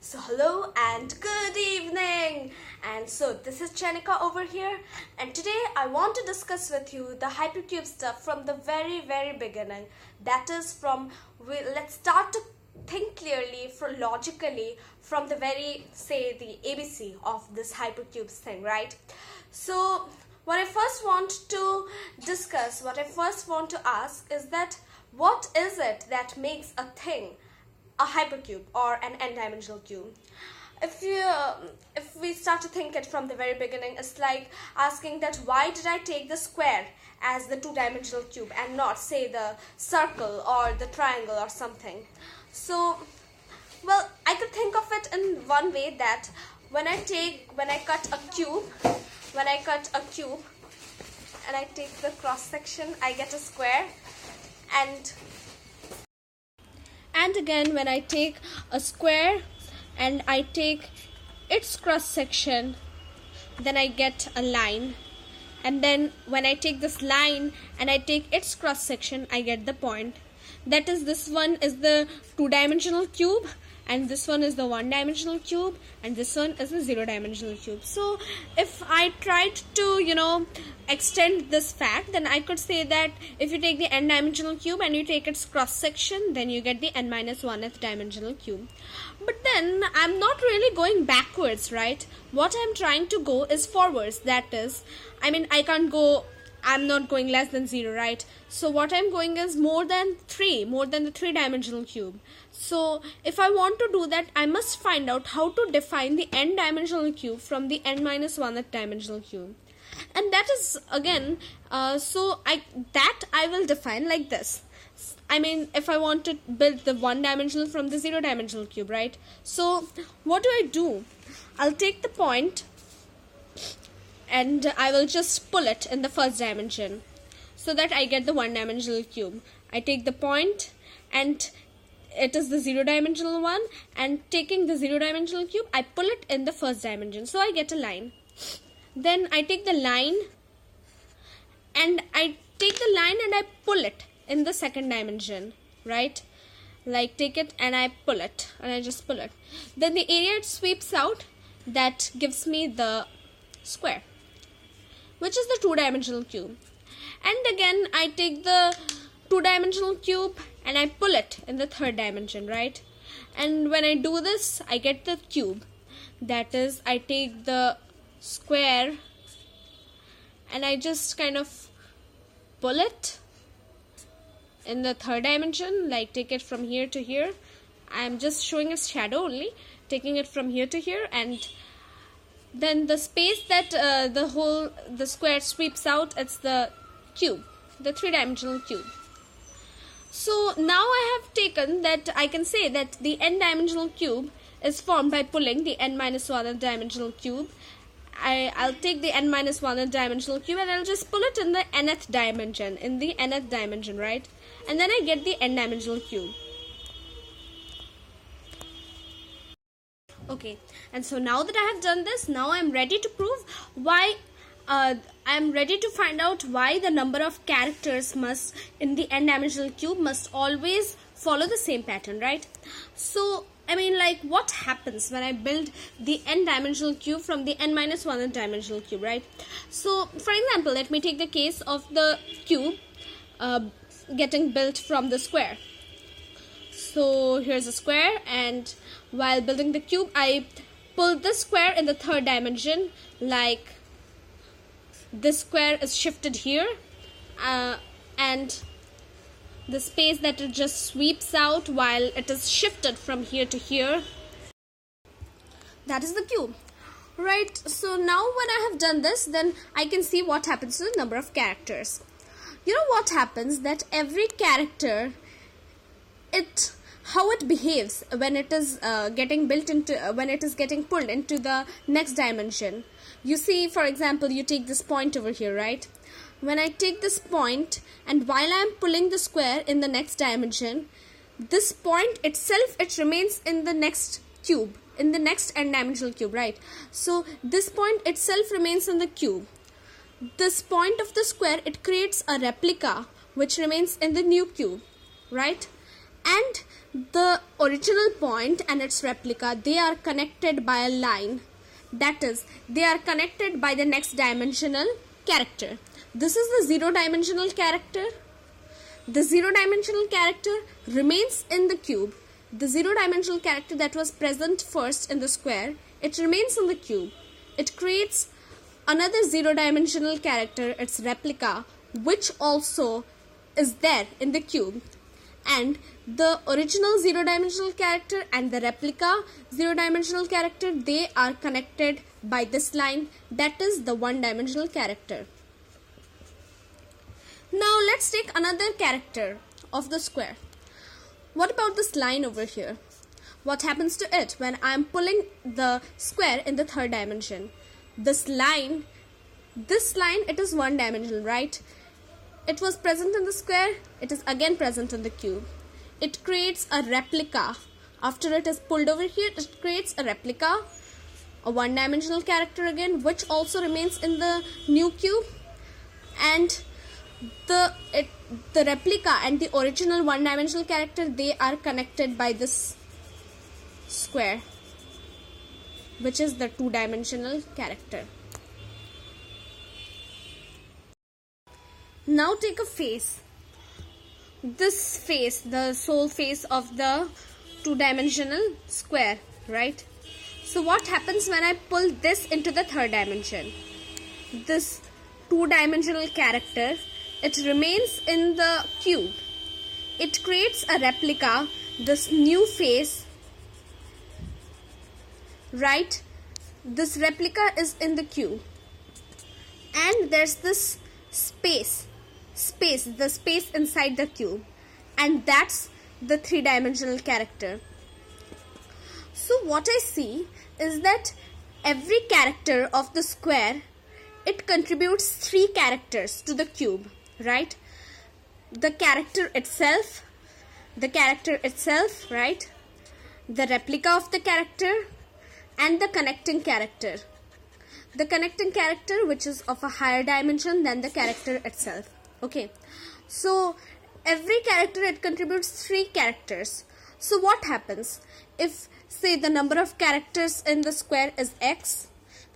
So hello and good evening, and so this is Chenika over here, and today I want to discuss with you the hypercube stuff from the very beginning. That is from, let's start to think clearly, logically, from the very, say, the ABC of this hypercubes thing, right? So what I first want to discuss, what I first want to ask is that what is it that makes a thing a hypercube or an n-dimensional cube? If we start to think it from the very beginning, it's like asking that why did I take the square as the two-dimensional cube and not, say, the circle or the triangle or something. So, well, I could think of it in one way, that when I cut a cube and I take the cross section, I get a square, and again, when I take a square and I take its cross section, then I get a line, and then when I take this line and I take its cross section, I get the point. That is, this one is the two-dimensional cube, and this one is the one-dimensional cube, and this one is the zero-dimensional cube. So if I tried to, extend this fact, then I could say that if you take the n-dimensional cube and you take its cross-section, then you get the n-1th dimensional cube. But then I'm not really going backwards, right? What I'm trying to go is forwards. That is, I'm not going less than 0, right? So what I'm going is more than the three-dimensional cube. So if I want to do that, I must find out how to define the n-dimensional cube from the n-1th dimensional cube. And that is, again, I will define like this. If I want to build the one-dimensional from the zero-dimensional cube, right? So what do? I'll take the point and I will just pull it in the first dimension so that I get the one-dimensional cube. I take the point and it is the zero-dimensional one, and taking the zero-dimensional cube, I pull it in the first dimension, so I get a line. Then I take the line and I pull it in the second dimension, right? Like, take it and I pull it, and I just pull it. Then the area it sweeps out, that gives me the square, which is the two-dimensional cube. And again, I take the two-dimensional cube and I pull it in the third dimension, right? And when I do this, I get the cube. That is, I take the square and I just kind of pull it in the third dimension, like take it from here to here. I'm just showing its shadow only, taking it from here to here, and then the space that the square sweeps out, it's the cube, the three-dimensional cube. So now I have taken that, I can say that the n-dimensional cube is formed by pulling the n-1th dimensional cube. I'll take the n-1th dimensional cube and I'll just pull it in the nth dimension, right? And then I get the n-dimensional cube. Okay, and so now that I have done this, now I'm ready to prove why I'm ready to find out why the number of characters in the n-dimensional cube must always follow the same pattern, right? So, what happens when I build the n-dimensional cube from the n-1th dimensional cube, right? So, for example, let me take the case of the cube getting built from the square. So, here's a square, and while building the cube, I pull this square in the third dimension, like this square is shifted here, and the space that it just sweeps out while it is shifted from here to here, that is the cube, right? So now when I have done this, then I can see what happens to the number of characters. You know what happens, that every character, how it behaves when it is getting pulled into the next dimension. You see, for example, you take this point over here, right? When I take this point, and while I am pulling the square in the next dimension, this point itself, it remains in the next cube, in the next n-dimensional cube, right? So this point itself remains in the cube. This point of the square, it creates a replica which remains in the new cube, right? And the original point and its replica, they are connected by a line. That is, they are connected by the next dimensional character. This is the zero dimensional character. The zero dimensional character remains in the cube. The zero dimensional character that was present first in the square, it remains in the cube. It creates another zero dimensional character, its replica, which also is there in the cube. And the original zero dimensional character and the replica zero dimensional character, they are connected by this line, that is the one dimensional character. Now let's take another character of the square. What about this line over here? What happens to it when I am pulling the square in the third dimension? This line, it is one dimensional, right? It was present in the square, it is again present in the cube. It creates a replica. After it is pulled over here, it creates a replica, a one-dimensional character again, which also remains in the new cube. And the replica and the original one-dimensional character, they are connected by this square, which is the two-dimensional character. Now take a face. This face, the sole face of the two-dimensional square, right? So what happens when I pull this into the third dimension? This two-dimensional character, it remains in the cube. It creates a replica, this new face, right? This replica is in the cube. And there's this space, the space inside the cube. And that's the three-dimensional character. So what I see is that every character of the square, it contributes three characters to the cube, right? The character itself, right? The replica of the character and the connecting character. The connecting character, which is of a higher dimension than the character itself. Okay, so every character, it contributes three characters. So what happens if, say, the number of characters in the square is x,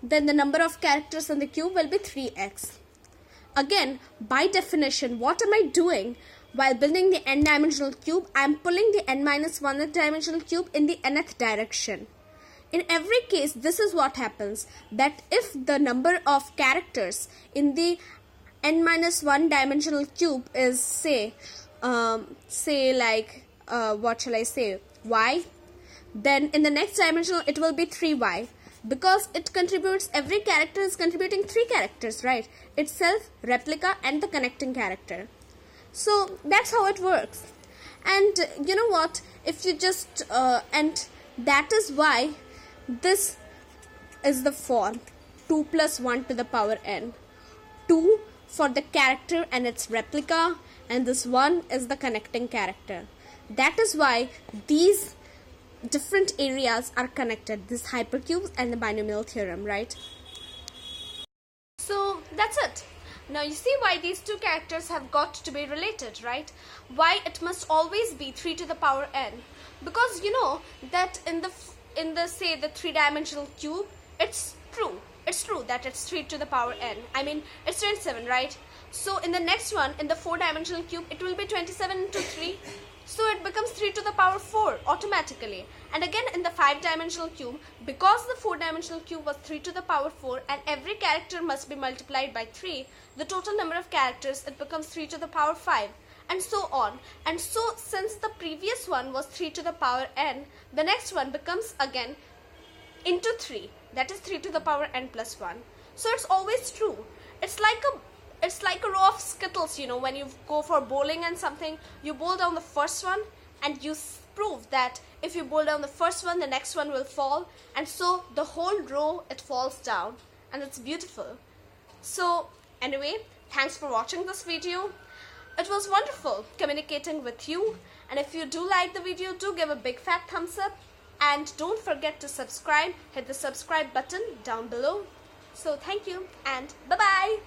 then the number of characters in the cube will be 3x. Again, by definition, what am I doing while building the n-dimensional cube? I am pulling the n-1th dimensional cube in the nth direction. In every case, this is what happens, that if the number of characters in the n-1 dimensional cube is, say what shall I say, y, then in the next dimensional it will be 3y, because it contributes, every character is contributing three characters, right? Itself, replica, and the connecting character. So that's how it works. And you know what, if you just and that is why this is the form 2 plus 1 to the power n. 2 for the character and its replica, and this 1 is the connecting character. That is why these different areas are connected, this hypercubes and the binomial theorem, right? So that's it. Now you see why these two characters have got to be related, right? Why it must always be 3 to the power n. Because you know that in the say the three-dimensional cube, it's true that it's 3 to the power n. I mean, it's 27, right? So in the next one, in the 4-dimensional cube, it will be 27 into 3. So it becomes 3 to the power 4 automatically. And again in the 5-dimensional cube, because the 4-dimensional cube was 3 to the power 4 and every character must be multiplied by 3, the total number of characters, it becomes 3 to the power 5. And so on. And so since the previous one was 3 to the power n, the next one becomes again into 3. That is 3 to the power n plus 1. So it's always true. It's like a row of skittles, you know, when you go for bowling and something, you bowl down the first one and you prove that if you bowl down the first one, the next one will fall. And so the whole row, it falls down, and it's beautiful. So anyway, thanks for watching this video. It was wonderful communicating with you, and if you do like the video, do give a big fat thumbs up, and don't forget to subscribe. Hit the subscribe button down below. So thank you and bye bye.